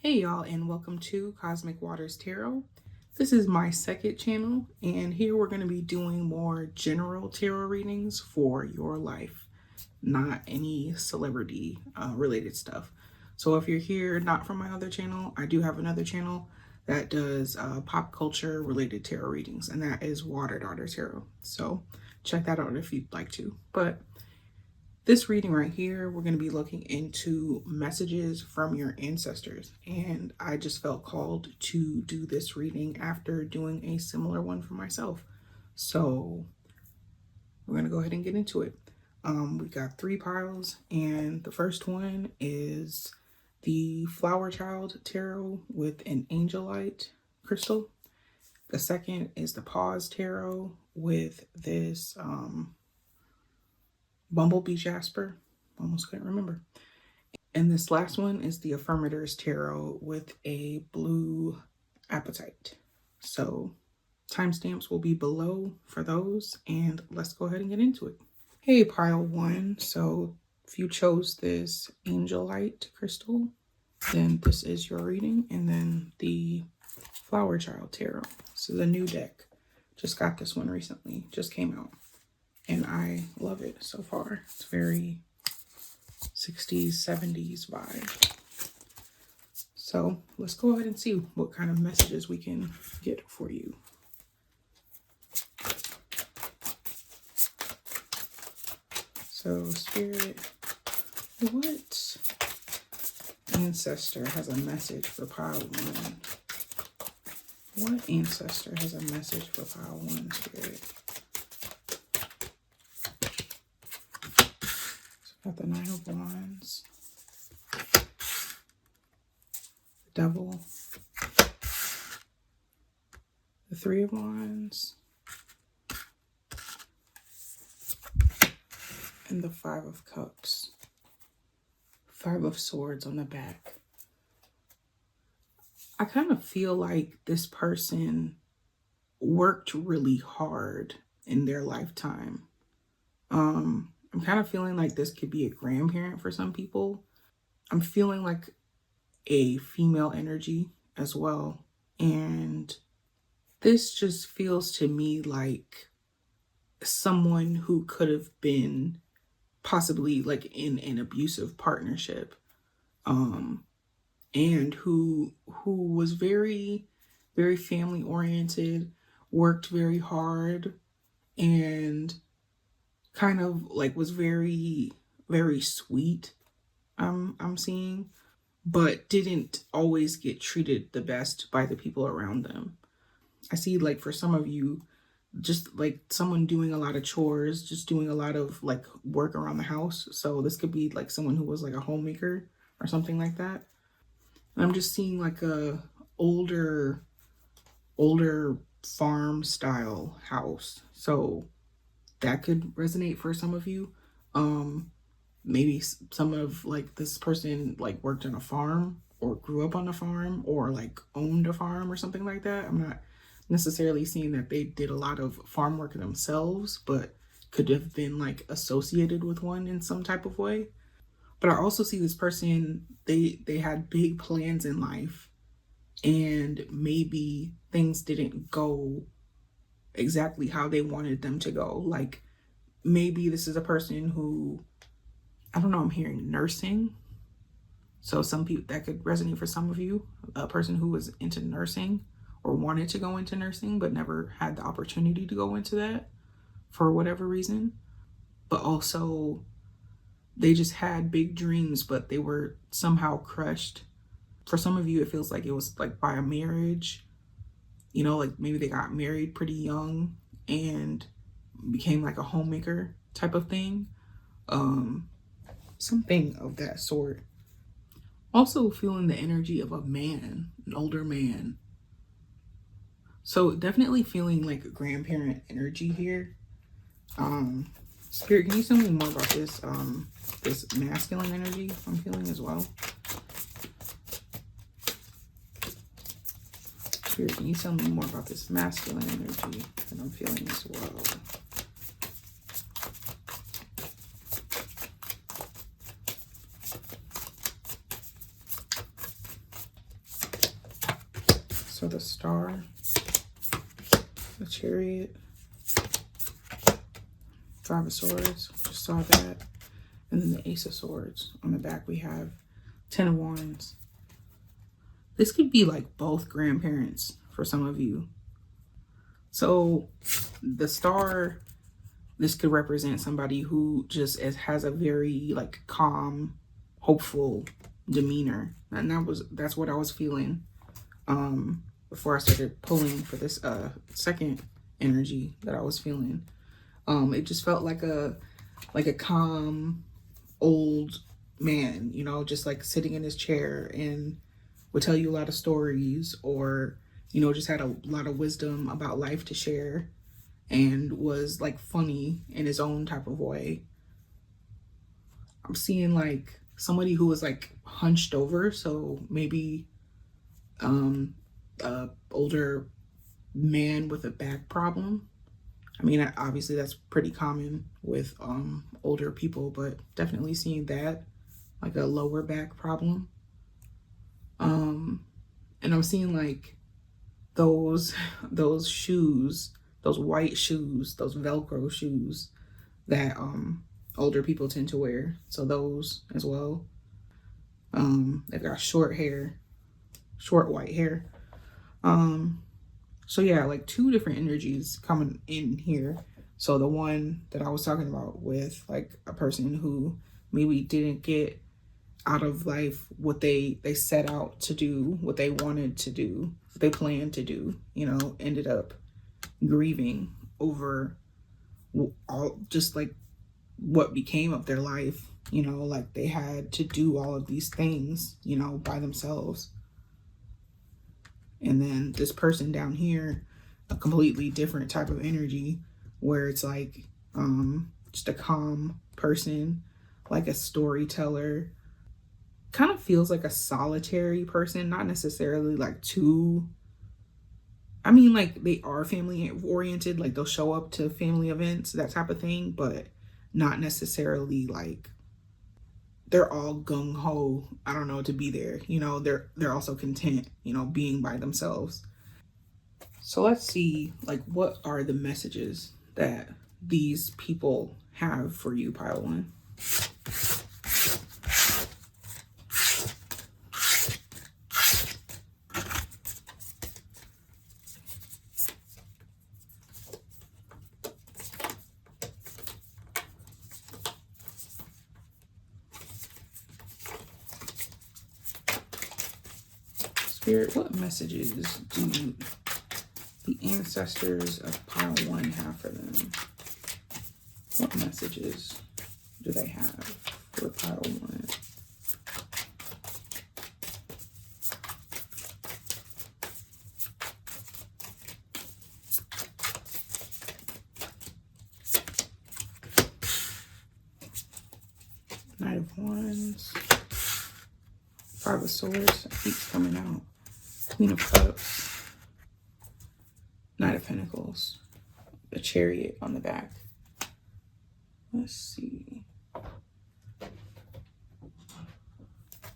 Hey y'all, and welcome to Cosmic Waters Tarot. This is my second channel, and here we're going to be doing more general tarot readings for your life, not any celebrity related stuff. So if you're here not from my other channel, I do have another channel that does pop culture related tarot readings, and that is Water Daughter Tarot. So check that out if you'd like to. But this reading right here, we're going to be looking into messages from your ancestors. And I just felt called to do this reading after doing a similar one for myself. So we're going to go ahead and get into it. We got 3 piles, and the first one is the Flower Child Tarot with an Angelite crystal. The second is the Pause Tarot with this Bumblebee Jasper. Almost couldn't remember. And this last one is the Affirmators Tarot with a blue apatite. So timestamps will be below for those, and let's go ahead and get into it. Hey, pile 1. So if you chose this Angelite crystal, then this is your reading. And then the Flower Child Tarot. This is a new deck. Just got this one recently. Just came out. And I love it so far. It's very 60s, 70s vibe. So let's go ahead and see what kind of messages we can get for you. So Spirit, what ancestor has a message for pile 1? What ancestor has a message for pile 1, Spirit? Got the Knight of Wands, the Devil, the 3 of Wands, and the 5 of Cups. 5 of Swords on the back. I kind of feel like this person worked really hard in their lifetime. I'm kind of feeling like this could be a grandparent for some people. I'm feeling like a female energy as well. And this just feels to me like someone who could have been possibly like in an abusive partnership. And who was very, very family oriented, worked very hard, and kind of like was very, very sweet, I'm seeing, but didn't always get treated the best by the people around them. I see like for some of you, just like someone doing a lot of chores, just doing a lot of like work around the house. So this could be like someone who was like a homemaker or something like that. And I'm just seeing like a older farm style house. So that could resonate for some of you. Maybe some of like this person like worked on a farm or grew up on a farm or like owned a farm or something like that. I'm not necessarily seeing that they did a lot of farm work themselves, but could have been like associated with one in some type of way. But I also see this person, they had big plans in life, and maybe things didn't go exactly how they wanted them to go. Like maybe this is a person who, I don't know, I'm hearing nursing. So some people, that could resonate for some of you, a person who was into nursing or wanted to go into nursing, but never had the opportunity to go into that for whatever reason. But also they just had big dreams, but they were somehow crushed. For some of you, it feels like it was like by a marriage, you know, like maybe they got married pretty young and became like a homemaker type of thing. Something of that sort. Also feeling the energy of a man, an older man. So definitely feeling like a grandparent energy here. Spirit, can you tell me more about this this masculine energy I'm feeling as well? Spirit, can you tell me more about this masculine energy that I'm feeling as well? So the Star, the Chariot, Five of Swords, just saw that. And then the Ace of Swords. On the back we have 10 of Wands. This could be like both grandparents for some of you. So the Star, this could represent somebody who just has a very like calm, hopeful demeanor. And that's what I was feeling before I started pulling for this second energy that I was feeling. It just felt like a calm old man, you know, just like sitting in his chair and would tell you a lot of stories, or, you know, just had a lot of wisdom about life to share, and was like funny in his own type of way. I'm seeing like somebody who was like hunched over, so maybe a older man with a back problem. I mean, obviously that's pretty common with older people, but definitely seeing that, like a lower back problem. And I'm seeing like those shoes, those white shoes, those Velcro shoes that older people tend to wear. So those as well. They've got short hair, short white hair. So yeah, like two different energies coming in here. So the one that I was talking about with like a person who maybe didn't get out of life what they set out to do, what they wanted to do, what they planned to do, you know, ended up grieving over all just like what became of their life, you know, like they had to do all of these things, you know, by themselves. And then this person down here, a completely different type of energy where it's like just a calm person, like a storyteller, kind of feels like a solitary person, not necessarily like too, I mean, like they are family oriented, like they'll show up to family events, that type of thing, but not necessarily like they're all gung-ho, I don't know, to be there. You know, they're also content, you know, being by themselves. So let's see, like, what are the messages that these people have for you, pile one? Spirit, what messages do the ancestors of pile one have for them? What messages do they have for pile one? Knight of Wands, Five of Swords, keeps coming out. Queen of Cups, Knight of Pentacles, a Chariot on the back. Let's see.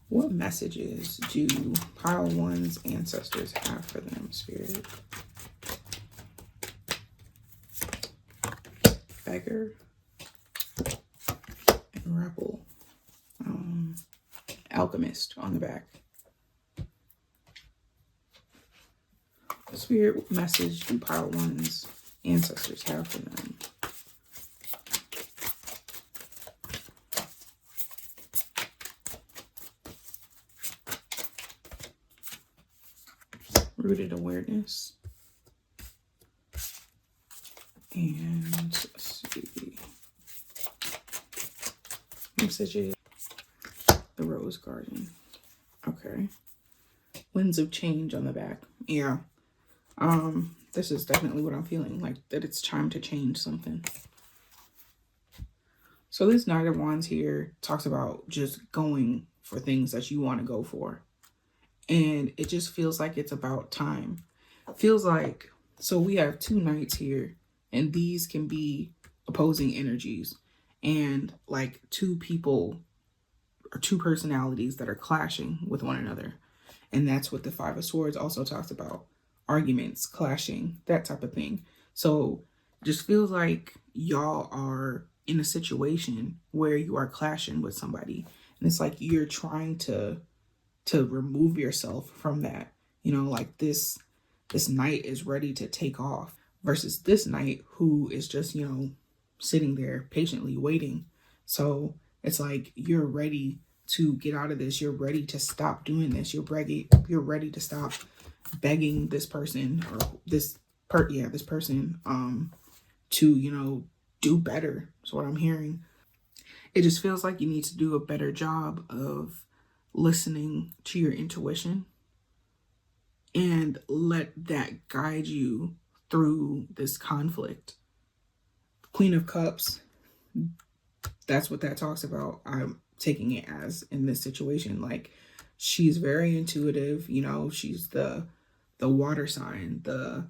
What messages do pile one's ancestors have for them, Spirit? Beggar and Rebel. Alchemist on the back. Spirit, what message do pile one's ancestors have for them? Rooted awareness. And let's see. Messages. The Rose Garden. Okay. Winds of Change on the back. Yeah. This is definitely what I'm feeling, like that it's time to change something. So this Knight of Wands here talks about just going for things that you want to go for. And it just feels like it's about time. Feels like, so we have two knights here, and these can be opposing energies, and like two people or two personalities that are clashing with one another. And that's what the Five of Swords also talks about: arguments, clashing, that type of thing. So just feels like y'all are in a situation where you are clashing with somebody. And it's like you're trying to remove yourself from that. Like this knight is ready to take off versus this knight who is just, sitting there patiently waiting. So it's like you're ready to get out of this. You're ready to stop doing this. You're ready to stop begging this person or this person to, do better. That's what I'm hearing. It just feels like you need to do a better job of listening to your intuition and let that guide you through this conflict. Queen of Cups, that's what that talks about. I'm taking it as in this situation. Like, she's very intuitive, she's the water sign, the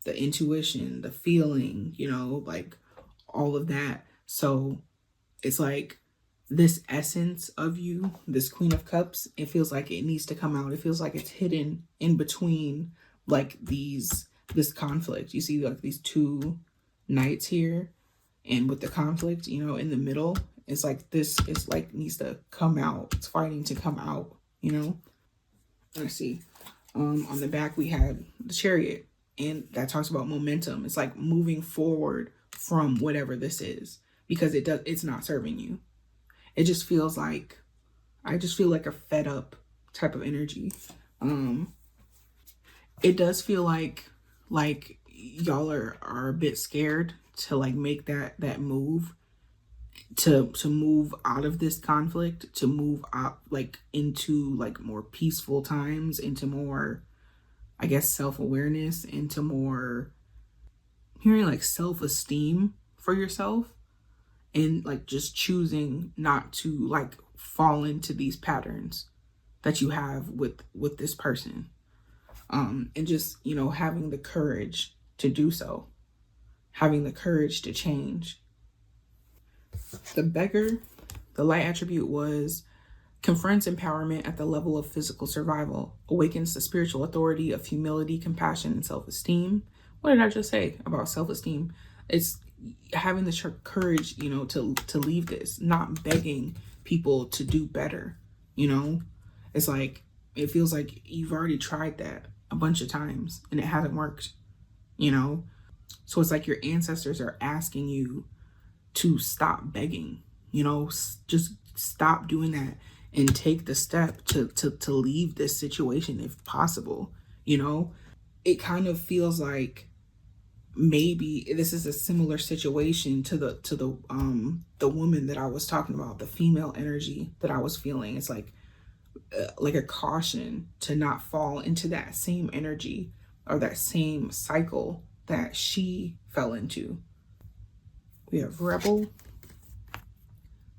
intuition, the feeling, like all of that. So it's like this essence of you, this Queen of Cups, it feels like it needs to come out. It feels like it's hidden in between like this conflict. You see like these two knights here, and with the conflict, in the middle, it's like this is like needs to come out. It's fighting to come out. Let's see. On the back we had the Chariot, and that talks about momentum. It's like moving forward from whatever this is, because it's not serving you. It just feels like, I just feel like a fed up type of energy. It does feel like y'all are a bit scared to like make that move, to move out of this conflict, to move out like into like more peaceful times, into more, I guess, self-awareness, into more hearing like self-esteem for yourself, and like just choosing not to like fall into these patterns that you have with this person, and just having the courage to do so, having the courage to change. The Beggar, the light attribute was confronts empowerment at the level of physical survival, awakens the spiritual authority of humility, compassion, and self-esteem. What did I just say about self-esteem? It's having the courage, to leave this, not begging people to do better. It's like, it feels like you've already tried that a bunch of times and it hasn't worked. So it's like your ancestors are asking you to stop begging, just stop doing that and take the step to leave this situation if possible. It kind of feels like maybe this is a similar situation to the woman that I was talking about, the female energy that I was feeling. It's like a caution to not fall into that same energy or that same cycle that she fell into. We have Rebel.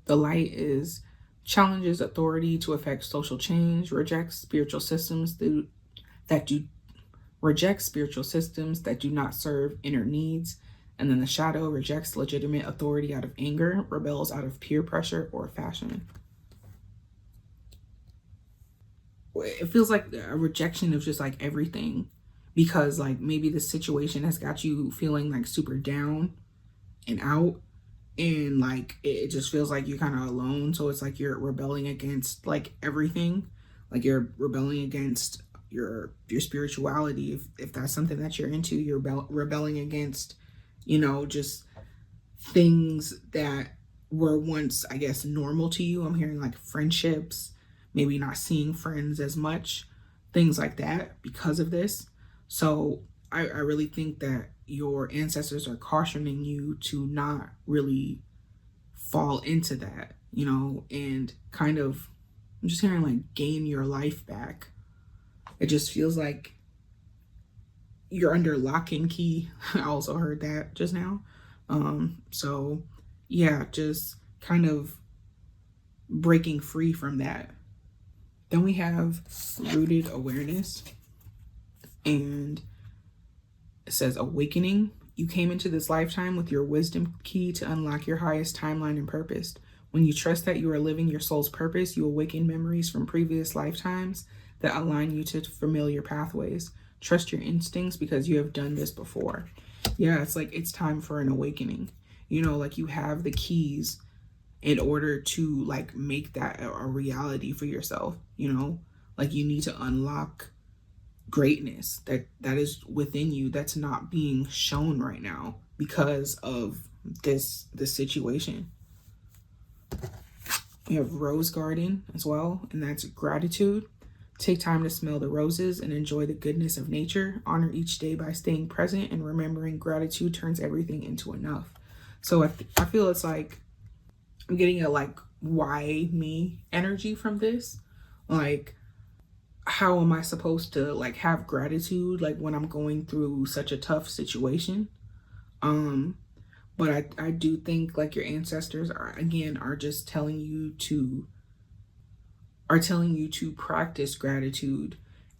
The light is challenges authority to affect social change, rejects spiritual systems that do not serve inner needs. And then the Shadow rejects legitimate authority out of anger, rebels out of peer pressure or fashion. It feels like a rejection of just like everything, because like maybe the situation has got you feeling like super down and out, and like it just feels like you're kind of alone. So it's like you're rebelling against like everything, like you're rebelling against your spirituality, if that's something that you're into. You're rebelling against just things that were once, I guess, normal to you. I'm hearing like friendships, maybe not seeing friends as much, things like that because of this. So I really think that your ancestors are cautioning you to not really fall into that, and kind of, I'm just hearing like gain your life back. It just feels like you're under lock and key. I also heard that just now. So yeah, just kind of breaking free from that. Then we have rooted awareness, and it says awakening. You came into this lifetime with your wisdom key to unlock your highest timeline and purpose. When you trust that you are living your soul's purpose, you awaken memories from previous lifetimes that align you to familiar pathways. Trust your instincts because you have done this before. Yeah, it's like it's time for an awakening. You know, like you have the keys in order to like make that a reality for yourself, you know? Like you need to unlock greatness that is within you that's not being shown right now because of this situation. We have rose garden as well, and that's gratitude. Take time to smell the roses and enjoy the goodness of nature. Honor each day by staying present and remembering gratitude turns everything into enough. So I feel it's like I'm getting a like why me energy from this. Like, how am I supposed to like have gratitude like when I'm going through such a tough situation? But I do think like your ancestors are just telling you to practice gratitude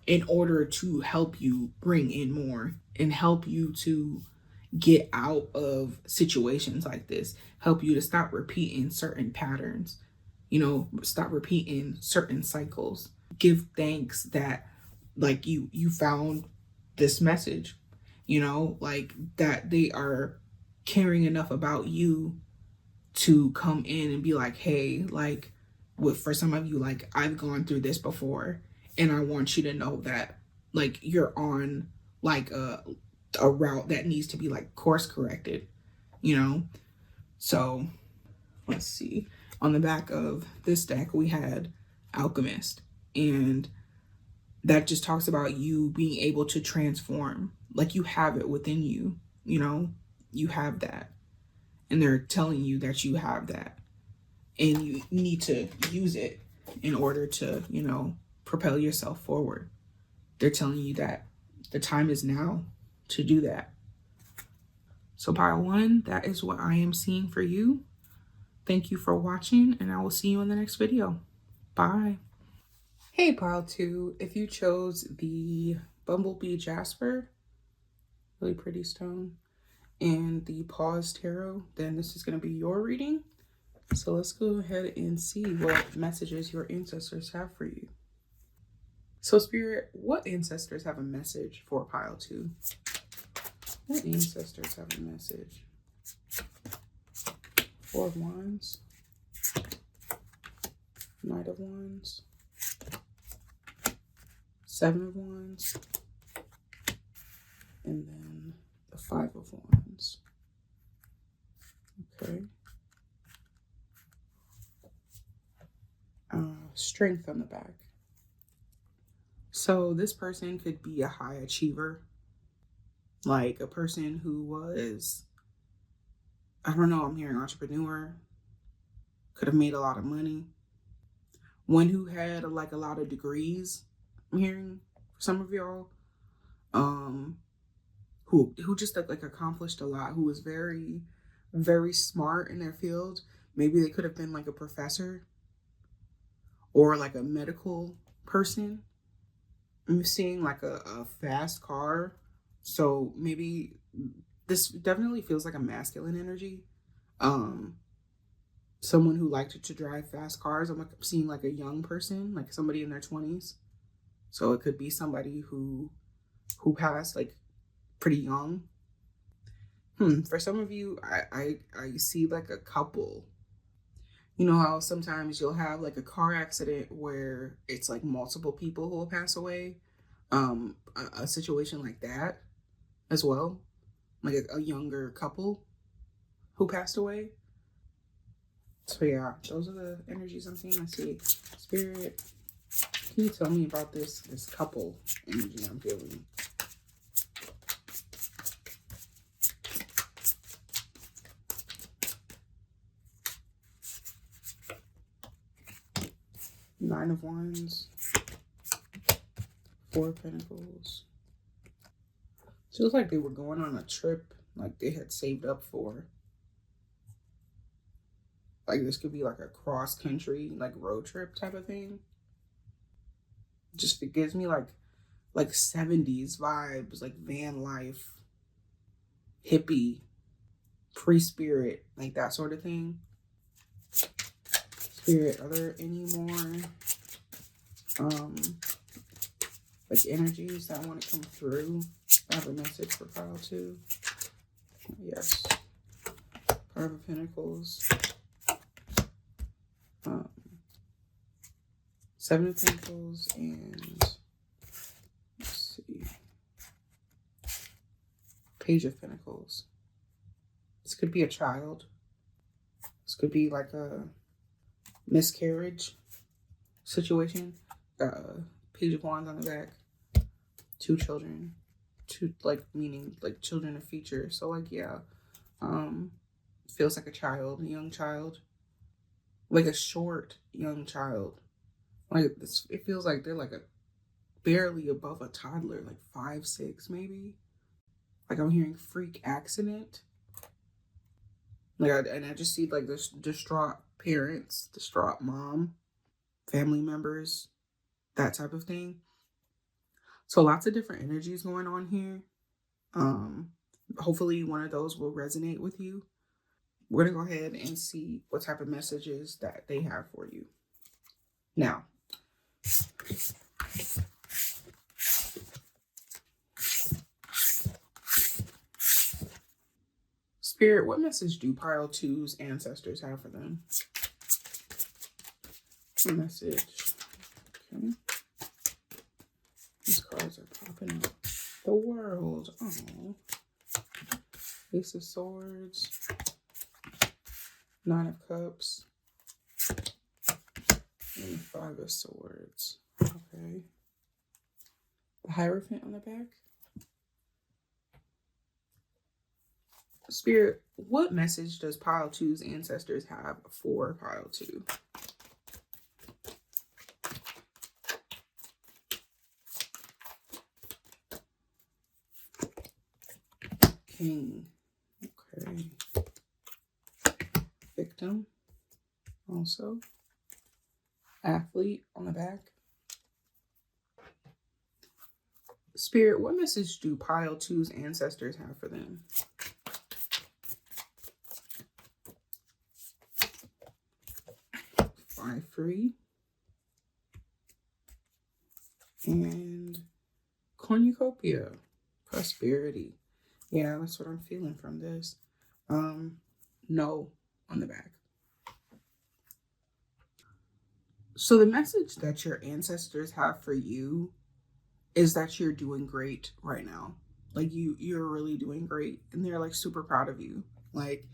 in order to help you bring in more and help you to get out of situations like this, help you to stop repeating certain patterns, you know, stop repeating certain cycles. Give thanks that like you found this message, you know, like that they are caring enough about you to come in and be like, hey, like for some of you, like I've gone through this before and I want you to know that like you're on like a route that needs to be like course corrected, you know? So let's see. On the back of this deck, we had Alchemist, and that just talks about you being able to transform. Like you have it within you, you know? You have that. And they're telling you that you have that. And you need to use it in order to, you know, propel yourself forward. They're telling you that the time is now to do that. So pile one, that is what I am seeing for you. Thank you for watching, and I will see you in the next video. Bye. Hey pile two, if you chose the Bumblebee Jasper, really pretty stone, and the Pause Tarot, then this is going to be your reading. So let's go ahead and see what messages your ancestors have for you. So Spirit, what ancestors have a message for pile two? What ancestors have a message? Four of Wands, Knight of Wands, Seven of Wands, and then the Five of Wands. Okay. Strength on the back. So this person could be a high achiever, like a person who was, I don't know, I'm hearing entrepreneur, could have made a lot of money. One who had like a lot of degrees, I'm hearing for some of y'all, who just like accomplished a lot, who was very, very smart in their field. Maybe they could have been like a professor or like a medical person. I'm seeing like a fast car. So maybe this definitely feels like a masculine energy. Someone who liked to drive fast cars. I'm seeing like a young person, like somebody in their 20s. So it could be somebody who passed like pretty young. For some of you, I see like a couple. You know how sometimes you'll have like a car accident where it's like multiple people who will pass away? A situation like that as well. Like a younger couple who passed away. So yeah, those are the energies I'm seeing. I see. Spirit, can you tell me about this couple energy I'm feeling? Nine of Wands, Four of Pentacles. Feels like they were going on a trip, like they had saved up for. Like this could be like a cross country, like road trip type of thing. Just it gives me like 70s vibes, like van life, hippie, free spirit, like that sort of thing. Spirit, are there any more like energies that want to come through. I have a message for pile 2. Yes. Five of Pentacles. Um, 7 of Pentacles and let's see. Page of Pentacles. This could be a child. This could be like a miscarriage situation. Page of Wands on the back. 2 children. 2, like, meaning like children of future. So like, yeah. Feels like a child, a young child. Like a short young child. Like this, it feels like they're like a barely above a toddler, like 5, 6 maybe. Like I'm hearing freak accident. And I just see like this distraught parents, distraught mom, family members, that type of thing. So lots of different energies going on here. Hopefully one of those will resonate with you. We're gonna go ahead and see what type of messages that they have for you. Now, Spirit, what message do pile 2's ancestors have for them? What message? Okay. These cards are popping up. The World. Oh. Ace of Swords. 9 of Cups. And 5 of Swords. Okay. The Hierophant on the back. Spirit, what message does pile 2's ancestors have for pile 2? King. Okay. Victim. Also. Athlete on the back. Spirit, what message do pile 2's ancestors have for them? 5 free. And cornucopia. Prosperity. Yeah, that's what I'm feeling from this. No on the back. So the message that your ancestors have for you is that you're doing great right now. Like you're really doing great, and they're like super proud of you. Like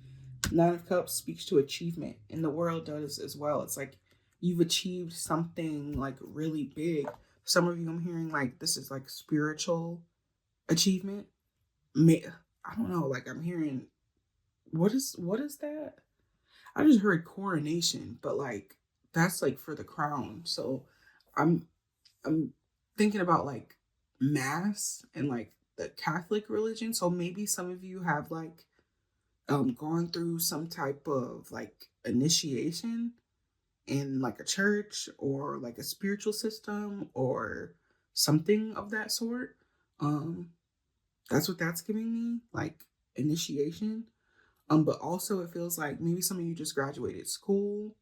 9 of Cups speaks to achievement, and the World does as well. It's like you've achieved something like really big. Some of you, I'm hearing like this is like spiritual achievement. I don't know. Like I'm hearing what is that? I just heard coronation, but like that's like for the crown. So I'm thinking about like mass and like the Catholic religion. So maybe some of you have like gone through some type of like initiation in like a church or like a spiritual system or something of that sort. That's what that's giving me, like initiation. But also it feels like maybe some of you just graduated school.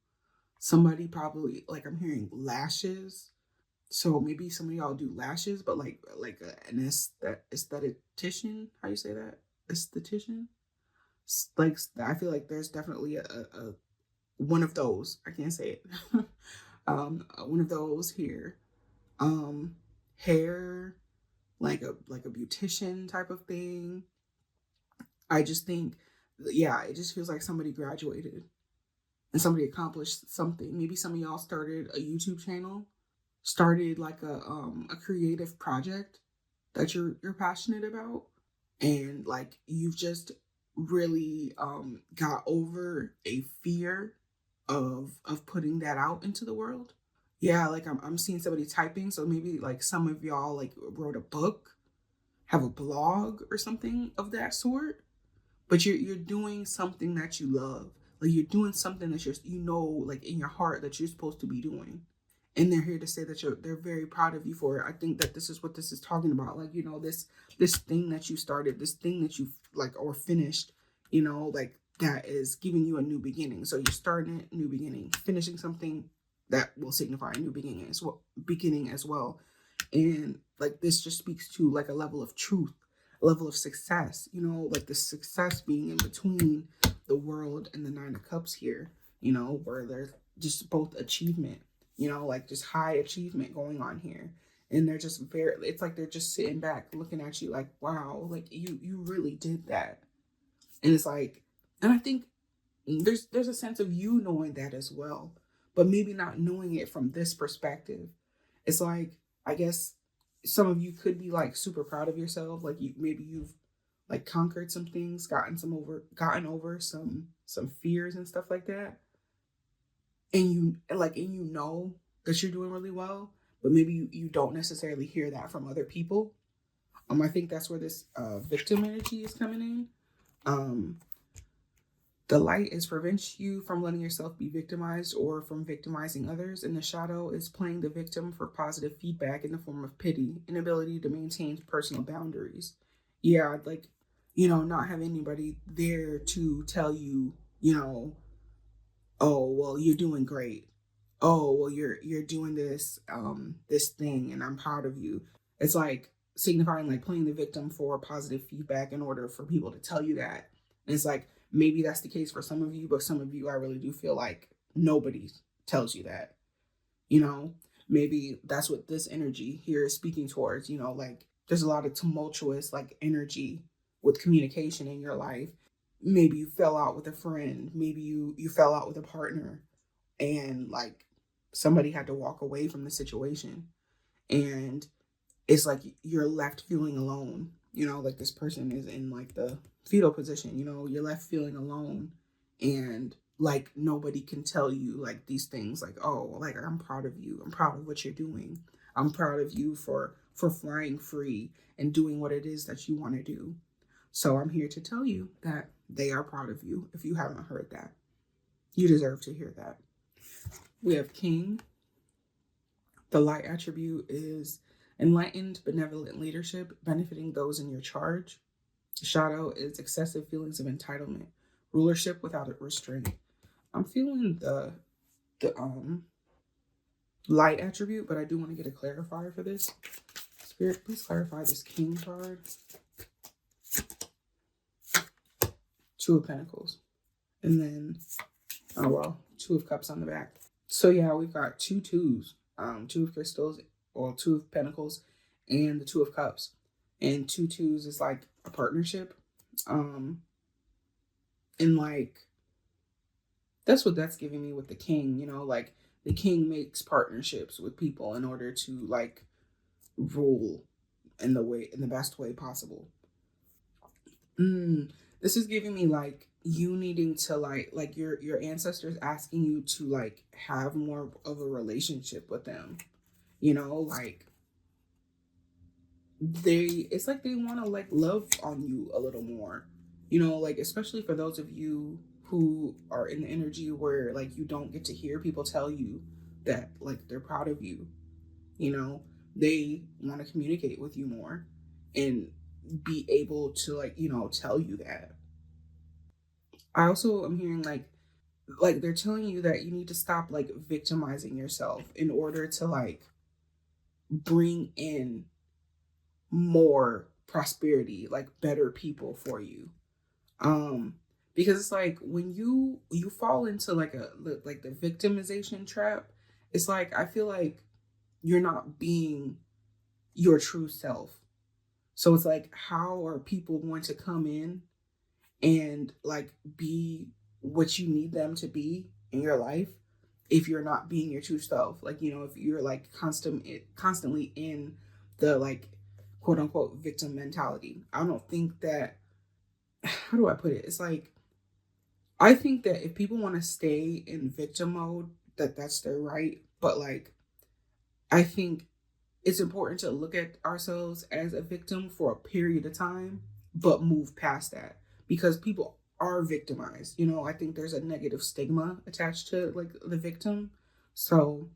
Somebody probably, like I'm hearing lashes. So maybe some of y'all do lashes, but like an aesthetician. How you say that? Aesthetician. Like I feel like there's definitely a one of those. I can't say it. One of those here. Hair, like a beautician type of thing. I just think, yeah, it just feels like somebody graduated and somebody accomplished something. Maybe some of y'all started a YouTube channel, started like a creative project that you're passionate about, and like you've just really got over a fear of putting that out into the world. Yeah, like I'm seeing somebody typing, so maybe like some of y'all like wrote a book, have a blog or something of that sort. But you're doing something that you love. Like you're doing something that like in your heart that you're supposed to be doing. And they're here to say that they're very proud of you for it. I think that this is what this is talking about. Like, this thing that you started, this thing that you like or finished, like that is giving you a new beginning. So you're starting a new beginning, finishing something that will signify a new beginning as well. And like this just speaks to like a level of truth, a level of success, like the success being in between the world and the Nine of Cups here, where there's just both achievement, like just high achievement going on here. And they're just it's like they're just sitting back looking at you like, wow, like you really did that. And it's like, and I think there's a sense of you knowing that as well, but maybe not knowing it from this perspective. It's like, I guess some of you could be like super proud of yourself, like you've like conquered some things, gotten over some fears and stuff like that, and you know that you're doing really well, but maybe you don't necessarily hear that from other people. I think that's where this victim energy is coming in. um The light is prevents you from letting yourself be victimized or from victimizing others, and the shadow is playing the victim for positive feedback in the form of pity, inability to maintain personal boundaries. Yeah, like, not have anybody there to tell you, oh, well, you're doing great. Oh, well, you're doing this thing, and I'm proud of you. It's like signifying like playing the victim for positive feedback in order for people to tell you that. And it's like maybe that's the case for some of you, but some of you I really do feel like nobody tells you that. You know, maybe that's what this energy here is speaking towards. Like there's a lot of tumultuous like energy with communication in your life. Maybe you fell out with a friend, maybe you fell out with a partner, and like somebody had to walk away from the situation, and it's like you're left feeling alone. Like this person is in like the fetal position, you're left feeling alone, and like nobody can tell you like these things like, oh, like I'm proud of you, I'm proud of what you're doing, I'm proud of you for flying free and doing what it is that you want to do. So I'm here to tell you that they are proud of you. If you haven't heard that, you deserve to hear that. We have King. The light attribute is enlightened, benevolent leadership, benefiting those in your charge. The shadow is excessive feelings of entitlement, rulership without restraint. I'm feeling the light attribute, but I do want to get a clarifier for this. Spirit, please clarify this King card. Two of Pentacles. And then, oh well, Two of Cups on the back. So yeah, we've got two twos. Two of Crystals, or Two of Pentacles, and the Two of Cups. And two twos is like a partnership. And like, that's what that's giving me with the King, like the King makes partnerships with people in order to like rule in the best way possible. This is giving me like you needing to like your ancestors asking you to like have more of a relationship with them. Like it's like they want to like love on you a little more. Like especially for those of you who are in the energy where like you don't get to hear people tell you that like they're proud of you. They want to communicate with you more and be able to like tell you that. I also am hearing like they're telling you that you need to stop like victimizing yourself in order to like bring in more prosperity, like better people for you. um because it's like when you fall into like the victimization trap, it's like I feel like you're not being your true self. So it's like, how are people going to come in and like be what you need them to be in your life if you're not being your true self? Like, if you're like constantly in the like quote unquote victim mentality. I don't think that, how do I put it? It's like, I think that if people want to stay in victim mode, that's their right. But like, I think it's important to look at ourselves as a victim for a period of time, but move past that, because people are victimized. I think there's a negative stigma attached to like the victim. So,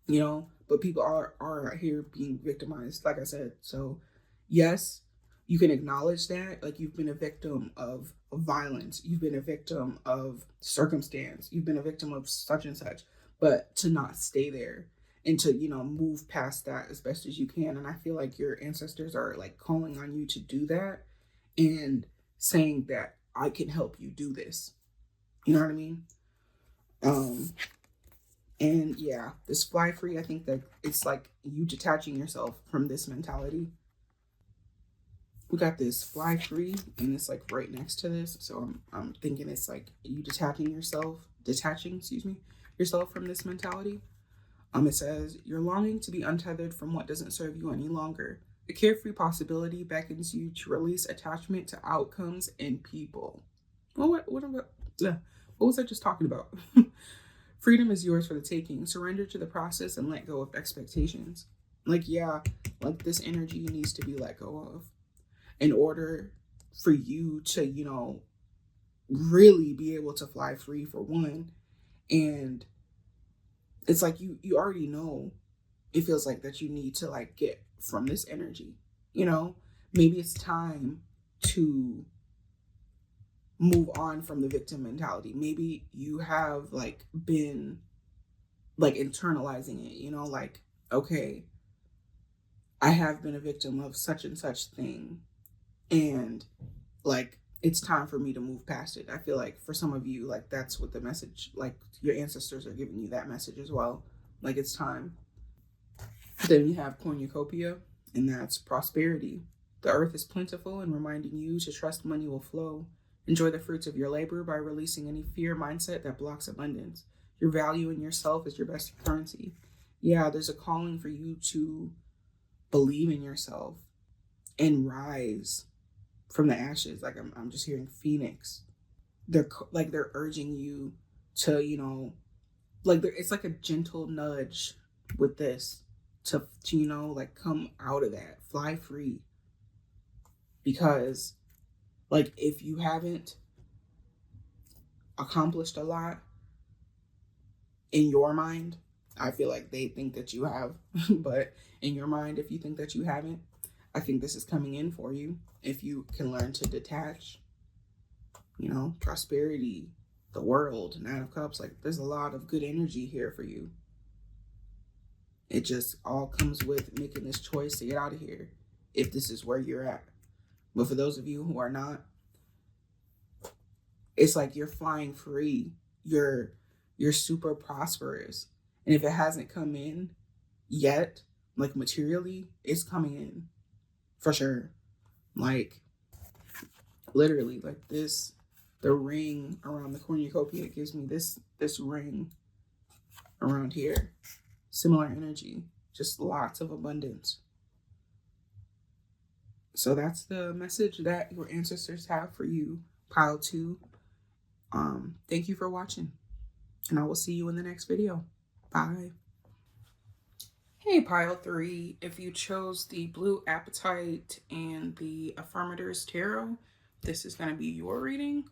but people are out here being victimized, like I said. So, yes, you can acknowledge that. Like, you've been a victim of violence, you've been a victim of circumstance, you've been a victim of such and such, but to not stay there and to, move past that as best as you can. And I feel like your ancestors are like calling on you to do that and saying that I can help you do this. You know what I mean? Um, and yeah, this fly free, I think that it's like you detaching yourself from this mentality. We got this fly free, and it's like right next to this. So I'm thinking it's like you detaching, excuse me, yourself from this mentality. It says, you're longing to be untethered from what doesn't serve you any longer. The carefree possibility beckons you to release attachment to outcomes and people. Well, what was I just talking about? Freedom is yours for the taking. Surrender to the process and let go of expectations. Like, yeah, like this energy needs to be let go of in order for you to, really be able to fly free, for one. And it's like you already know, it feels like that you need to like get from this energy. Maybe it's time to move on from the victim mentality. Maybe you have like been like internalizing it, like, okay, I have been a victim of such and such thing, and like it's time for me to move past it. I feel like for some of you, like that's what the message, like your ancestors are giving you that message as well. Like it's time. Then you have cornucopia, and that's prosperity. The earth is plentiful and reminding you to trust money will flow. Enjoy the fruits of your labor by releasing any fear mindset that blocks abundance. Your value in yourself is your best currency. Yeah, there's a calling for you to believe in yourself and rise from the ashes. Like I'm just hearing phoenix. They're urging you to, it's like a gentle nudge with this to like come out of that, fly free. Because like if you haven't accomplished a lot in your mind, I feel like they think that you have, but in your mind, if you think that you haven't, I think this is coming in for you. If you can learn to detach, prosperity, the world, Nine of Cups, like there's a lot of good energy here for you. It just all comes with making this choice to get out of here, if this is where you're at. But for those of you who are not, it's like you're flying free. You're super prosperous. And if it hasn't come in yet, like materially, it's coming in for sure. Like literally, like this, the ring around the cornucopia gives me this ring around here. Similar energy, just lots of abundance. So that's the message that your ancestors have for you, pile 2. Thank you for watching, and I will see you in the next video. Bye. Hey, pile 3, if you chose the Blue Appetite and the Affirmators Tarot, this is going to be your reading.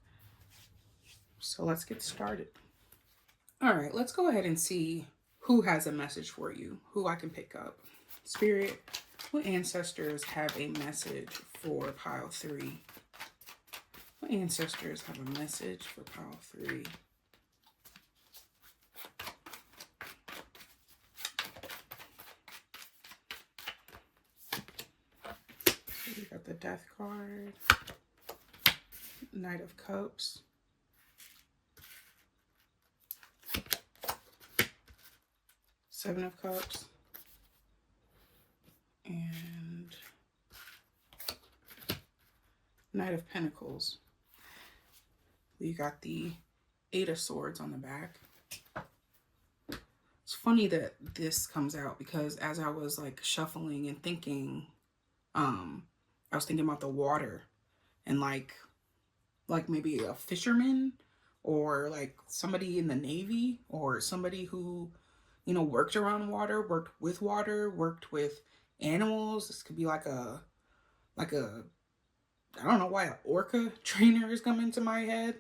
So let's get started. All right, let's go ahead and see who has a message for you, who I can pick up. Spirit, what ancestors have a message for pile 3? What ancestors have a message for pile 3? We got the Death card, Knight of Cups, Seven of Cups, and Knight of Pentacles. We got the Eight of Swords on the back. It's funny that this comes out because as I was like shuffling and thinking, I was thinking about the water and like maybe a fisherman or like somebody in the Navy or somebody who, worked around water, worked with animals. This could be like a, I don't know why an orca trainer is coming to my head.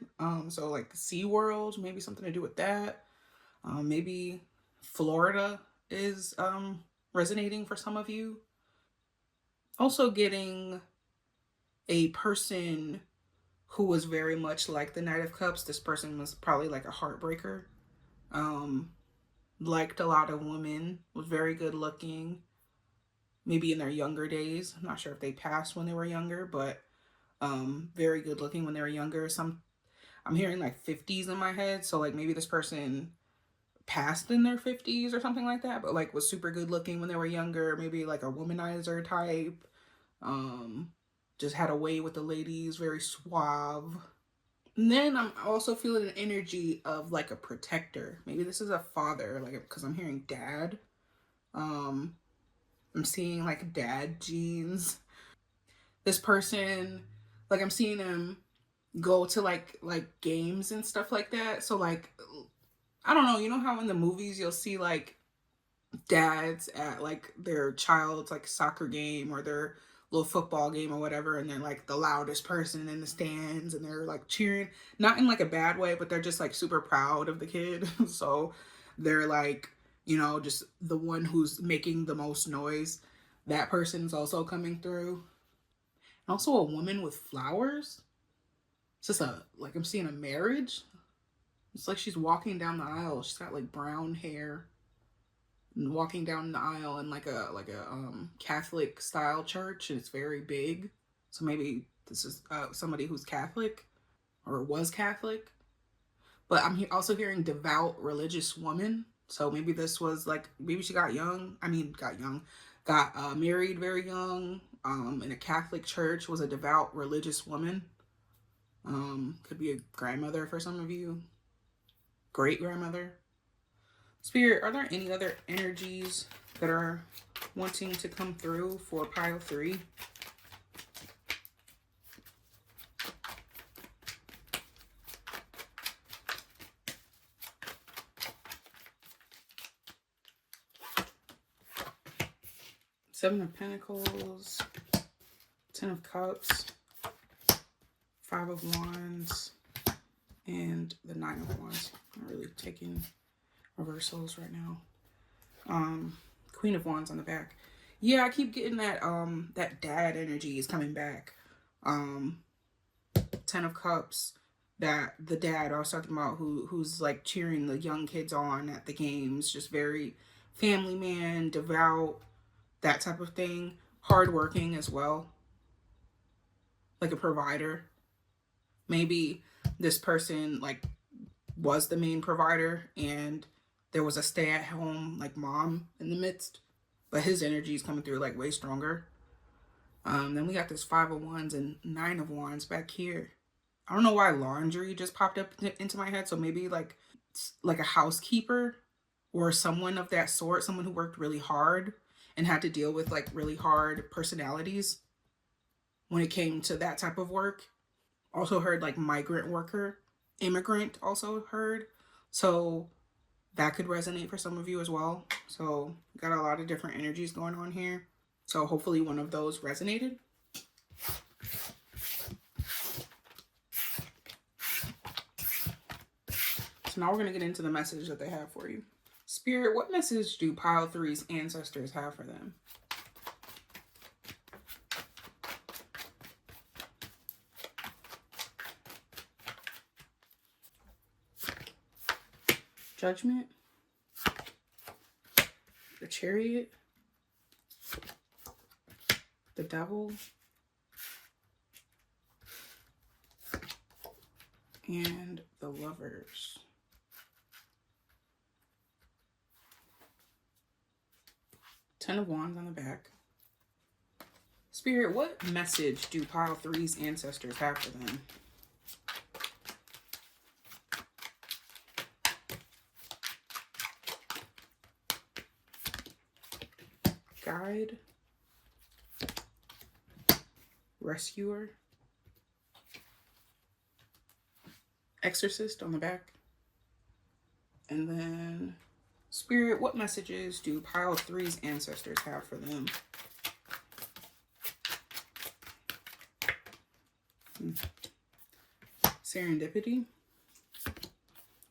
So like SeaWorld, maybe something to do with that. Maybe Florida is resonating for some of you. Also getting a person who was very much like the Knight of Cups. This person was probably like a heartbreaker. liked a lot of women, was very good looking, maybe in their younger days. I'm not sure if they passed when they were younger, but very good looking when they were younger. I'm hearing like 50s in my head, so like maybe this person passed in their 50s or something like that, but like was super good looking when they were younger, maybe like a womanizer type. Um just had a way with the ladies, very suave. And then I'm also feeling an energy of like a protector. Maybe this is a father, like because I'm hearing dad. Um I'm seeing like dad genes. This person, like I'm seeing him go to like games and stuff like that. So like I don't know, you know how in the movies you'll see like dads at like their child's like soccer game or their little football game or whatever, and they're like the loudest person in the stands and they're like cheering, not in like a bad way, but they're just like super proud of the kid. So they're like, you know, just the one who's making the most noise. That person's also coming through. And also a woman with flowers. It's just a, like I'm seeing a marriage. It's like she's walking down the aisle. She's got like brown hair and walking down the aisle in like a Catholic style church, and it's very big. So maybe this is somebody who's Catholic or was Catholic. But I'm also hearing devout religious woman. So maybe this was like, maybe she got young. I mean, got young, got married very young. In a Catholic church, was a devout religious woman. Could be a grandmother for some of you, great grandmother. Spirit, are there any other energies that are wanting to come through for pile 3? Seven of Pentacles, Ten of Cups, Five of Wands, and the Nine of Wands. I'm really taking reversals right now. Queen of Wands on the back. Yeah, I keep getting that that dad energy is coming back. Ten of Cups, that the dad I was talking about who's like cheering the young kids on at the games, just very family man, devout, that type of thing. Hardworking as well. Like a provider. Maybe this person like was the main provider and there was a stay-at-home like mom in the midst, but his energy is coming through like way stronger. Then we got this Five of Wands and Nine of Wands back here. I don't know why laundry just popped up into my head. So maybe like a housekeeper or someone of that sort, someone who worked really hard and had to deal with like really hard personalities when it came to that type of work. Also heard like migrant worker, immigrant also heard. So that could resonate for some of you as well. So got a lot of different energies going on here. So hopefully one of those resonated. So now we're going to get into the message that they have for you. Spirit, what message do pile 3's ancestors have for them? Judgment, the Chariot, the Devil, and the Lovers. Ten of Wands on the back. Spirit, what message do pile 3's ancestors have for them? Guide, Rescuer, Exorcist on the back. And then, Spirit, what messages do pile 3's ancestors have for them? Serendipity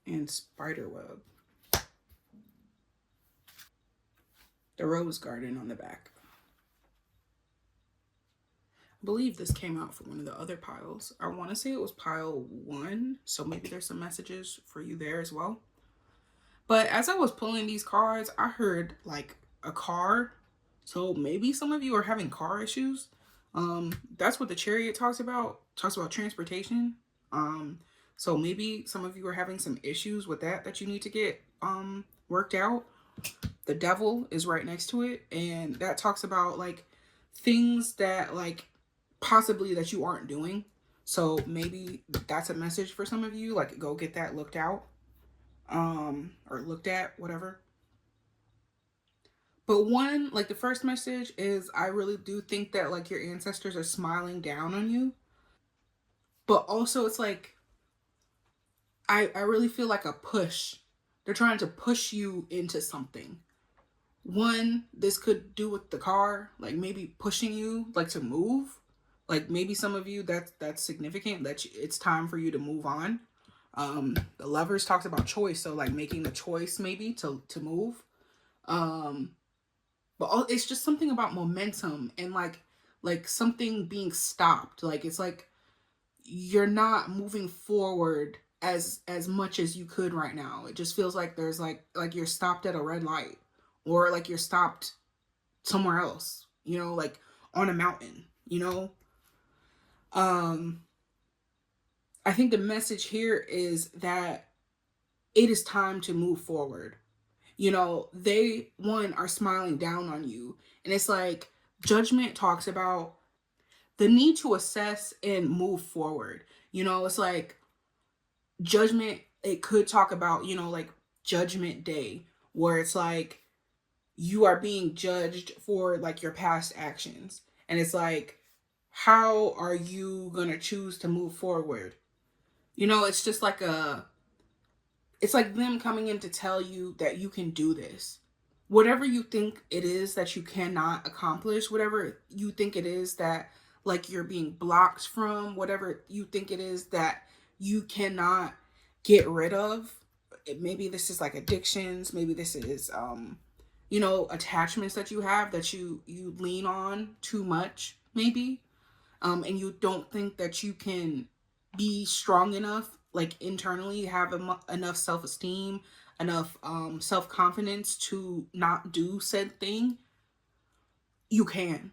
and Spiderweb. The Rose Garden on the back. I believe this came out for one of the other piles. I want to say it was pile 1, so maybe there's some messages for you there as well. But as I was pulling these cards, I heard like a car. So maybe some of you are having car issues. That's what the Chariot talks about. Talks about transportation. Um, so maybe some of you are having some issues with that you need to get worked out. The Devil is right next to it, and that talks about like things that like possibly that you aren't doing. So maybe that's a message for some of you, like go get that looked out, or looked at, whatever. But one, like the first message is I really do think that like your ancestors are smiling down on you. But also it's like I really feel like a push. They're trying to push you into something. One, this could do with the car, like maybe pushing you like to move. Like maybe some of you that's significant, that it's time for you to move on. The Lovers talks about choice, so like making the choice maybe to move. Um but it's just something about momentum and like something being stopped. Like it's like you're not moving forward as much as you could right now. It just feels like there's like you're stopped at a red light, or like you're stopped somewhere else, like on a mountain, um I think the message here is that it is time to move forward. They one are smiling down on you, and it's like Judgment talks about the need to assess and move forward. It's like Judgment, it could talk about, like Judgment Day, where it's like you are being judged for like your past actions, and it's like how are you going to choose to move forward? It's just like it's like them coming in to tell you that you can do this. Whatever you think it is that you cannot accomplish, whatever you think it is that like you're being blocked from, whatever you think it is that you cannot get rid of. Maybe this is like addictions, maybe this is attachments that you have that you lean on too much, maybe. And you don't think that you can be strong enough, like internally have enough self-esteem, enough self-confidence to not do said thing. You can.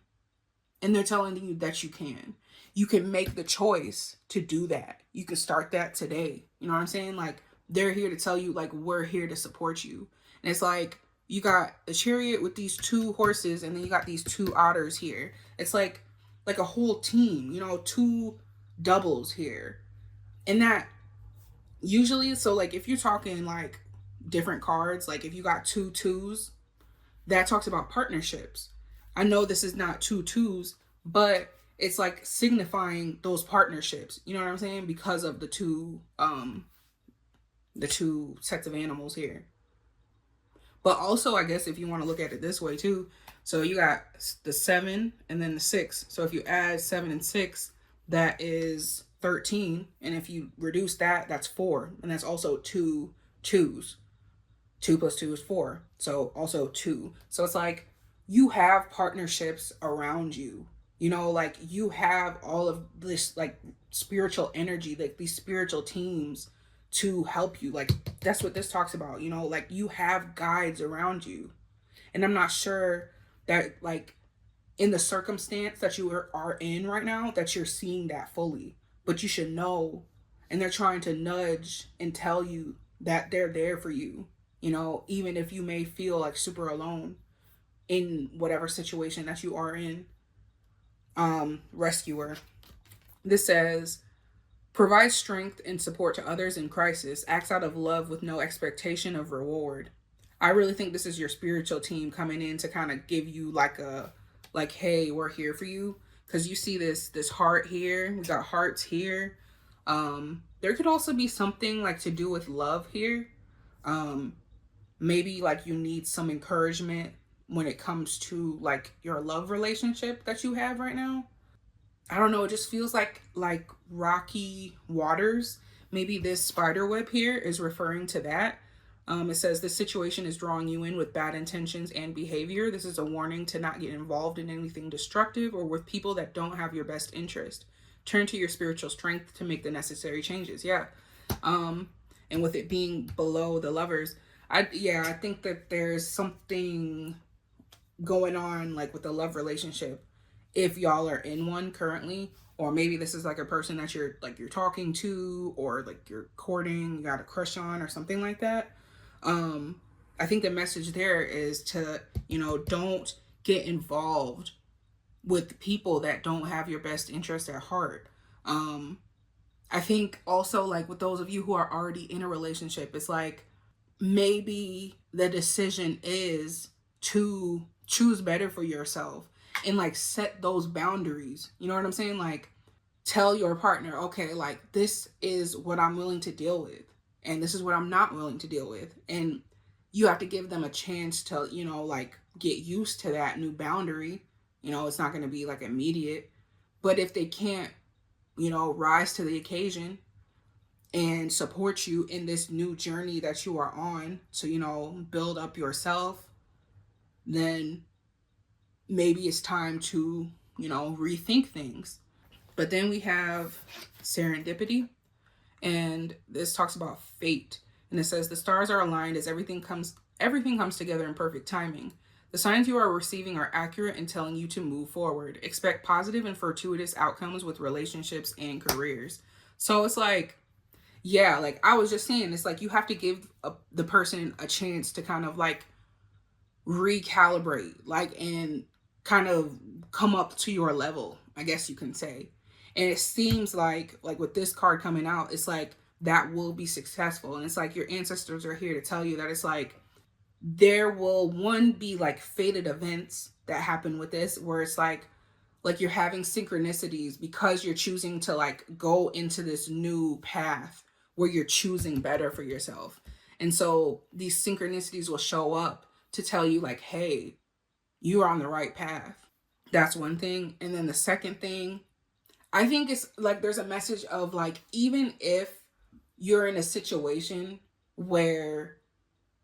And they're telling you that you can make the choice to do that. You can start that today. You know what I'm saying? Like they're here to tell you, like, we're here to support you. And it's like you got a Chariot with these two horses, and then you got these two otters here. It's like a whole team, two doubles here. And that usually, so like if you're talking like different cards, like if you got two twos, that talks about partnerships. I know this is not two twos, but it's like signifying those partnerships. You know what I'm saying? Because of the two sets of animals here. But also, I guess if you want to look at it this way too, so you got the 7 and then the 6. So if you add 7 and 6, that is 13. And if you reduce that, that's 4. And that's also two twos. 2 plus 2 is 4. So also 2. So it's like you have partnerships around you. Like you have all of this like spiritual energy, like these spiritual teams to help you. Like that's what this talks about, like you have guides around you. And I'm not sure that like in the circumstance that you are in right now that you're seeing that fully, but you should know. And they're trying to nudge and tell you that they're there for you, even if you may feel like super alone in whatever situation that you are in. Rescuer, this says provide strength and support to others in crisis, acts out of love with no expectation of reward. I really think this is your spiritual team coming in to kind of give you like, hey, we're here for you. Because you see this heart here, we got hearts here. There could also be something like to do with love here. Maybe like you need some encouragement when it comes to like your love relationship that you have right now. I don't know, it just feels like rocky waters. Maybe this spider web here is referring to that. It says this situation is drawing you in with bad intentions and behavior. This is a warning to not get involved in anything destructive or with people that don't have your best interest. Turn to your spiritual strength to make the necessary changes. Yeah. And with it being below the Lovers, I think that there's something going on like with the love relationship if y'all are in one currently, or maybe this is like a person that you're talking to, or like you're courting, you got a crush on, or something like that. um I think the message there is to, don't get involved with people that don't have your best interest at heart. um I think also, like, with those of you who are already in a relationship, it's like maybe the decision is to choose better for yourself and like set those boundaries. You know what I'm saying? Like, tell your partner, okay, like, this is what I'm willing to deal with, and this is what I'm not willing to deal with. And you have to give them a chance to, like, get used to that new boundary. It's not going to be like immediate, but if they can't, rise to the occasion and support you in this new journey that you are on to, build up yourself, then maybe it's time to, rethink things. But then we have serendipity, and this talks about fate. And it says the stars are aligned as everything comes together in perfect timing. The signs you are receiving are accurate in telling you to move forward. Expect positive and fortuitous outcomes with relationships and careers. So it's like, yeah, like I was just saying, it's like you have to give the person a chance to kind of like recalibrate, like, and kind of come up to your level, I guess you can say. And it seems like with this card coming out, it's like that will be successful. And it's like your ancestors are here to tell you that it's like there will one be like fated events that happen with this, where it's like you're having synchronicities because you're choosing to like go into this new path where you're choosing better for yourself. And so these synchronicities will show up to tell you like, hey, you are on the right path. That's one thing. And then the second thing, I think it's like there's a message of like, even if you're in a situation where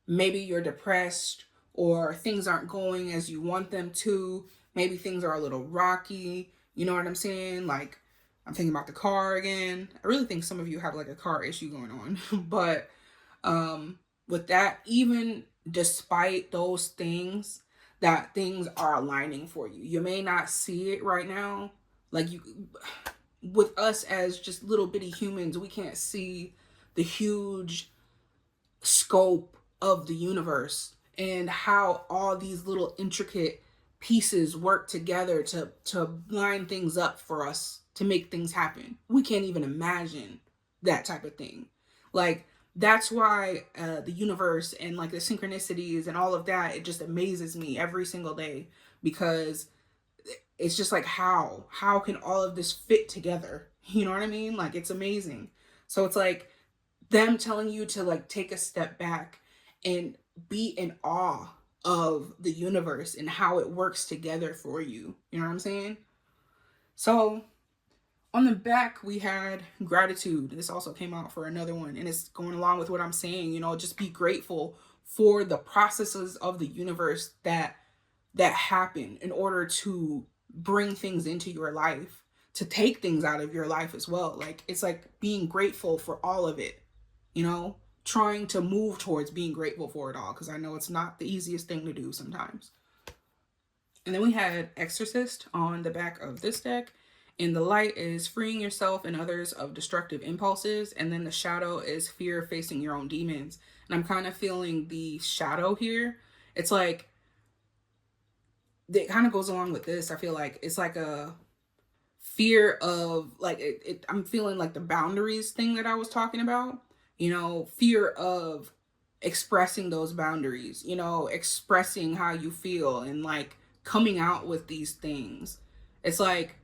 maybe you're depressed or things aren't going as you want them to, maybe things are a little rocky, you know what I'm saying? Like, I'm thinking about the car again. I really think some of you have like a car issue going on. But with that, even despite those things, that things are aligning for you. You may not see it right now. Like, you, with us as just little bitty humans, we can't see the huge scope of the universe and how all these little intricate pieces work together to line things up for us to make things happen. We can't even imagine that type of thing. Like, that's why the universe and like the synchronicities and all of that, it just amazes me every single day, because it's just like, how can all of this fit together? You know what I mean? Like, it's amazing. So it's like them telling you to like take a step back and be in awe of the universe and how it works together for you. You know what I'm saying? So on the back, we had gratitude. This also came out for another one, and it's going along with what I'm saying. Just be grateful for the processes of the universe that happen in order to bring things into your life, to take things out of your life as well. Like, it's like being grateful for all of it, trying to move towards being grateful for it all, because I know it's not the easiest thing to do sometimes. And then we had Exorcist on the back of this deck. And the light is freeing yourself and others of destructive impulses. And then the shadow is fear of facing your own demons. And I'm kind of feeling the shadow here. It's like, it kind of goes along with this. I feel like it's like a fear of like, I'm feeling like the boundaries thing that I was talking about. Fear of expressing those boundaries, expressing how you feel and like coming out with these things. It's like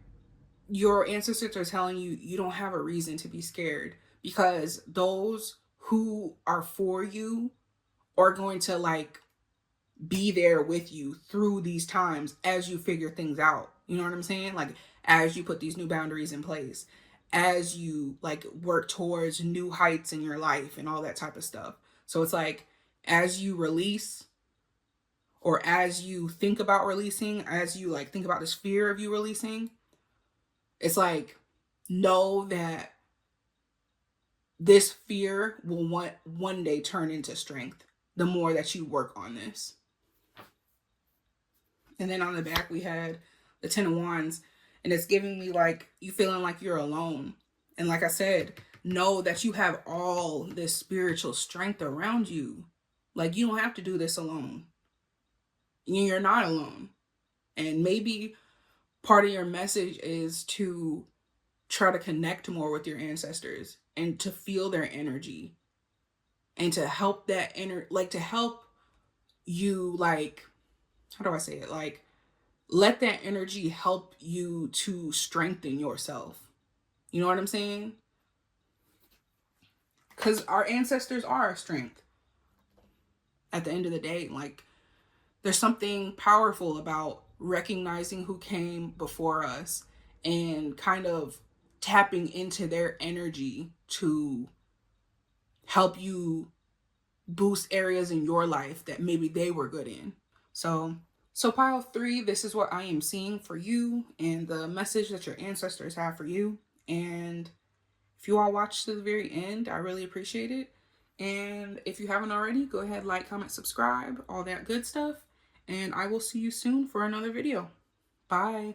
your ancestors are telling you you don't have a reason to be scared, because those who are for you are going to like be there with you through these times as you figure things out. You know what I'm saying? Like, as you put these new boundaries in place, as you like work towards new heights in your life and all that type of stuff. So it's like, as you release, or as you think about releasing, as you like think about this fear of you releasing, it's like, know that this fear will one day turn into strength. the more that you work on this. And then on the back, we had the 10 of Wands, and it's giving me like you feeling like you're alone. And like I said, know that you have all this spiritual strength around you. Like, you don't have to do this alone. You're not alone. And maybe part of your message is to try to connect more with your ancestors and to feel their energy and to help that like to help you, like, how do I say it? Like, let that energy help you to strengthen yourself. You know what I'm saying? Because our ancestors are our strength at the end of the day. Like, there's something powerful about recognizing who came before us and kind of tapping into their energy to help you boost areas in your life that maybe they were good in. So pile 3, this is what I am seeing for you and the message that your ancestors have for you. And if you all watched to the very end, I really appreciate it. And if you haven't already, go ahead, like, comment, subscribe, all that good stuff. And I will see you soon for another video. Bye.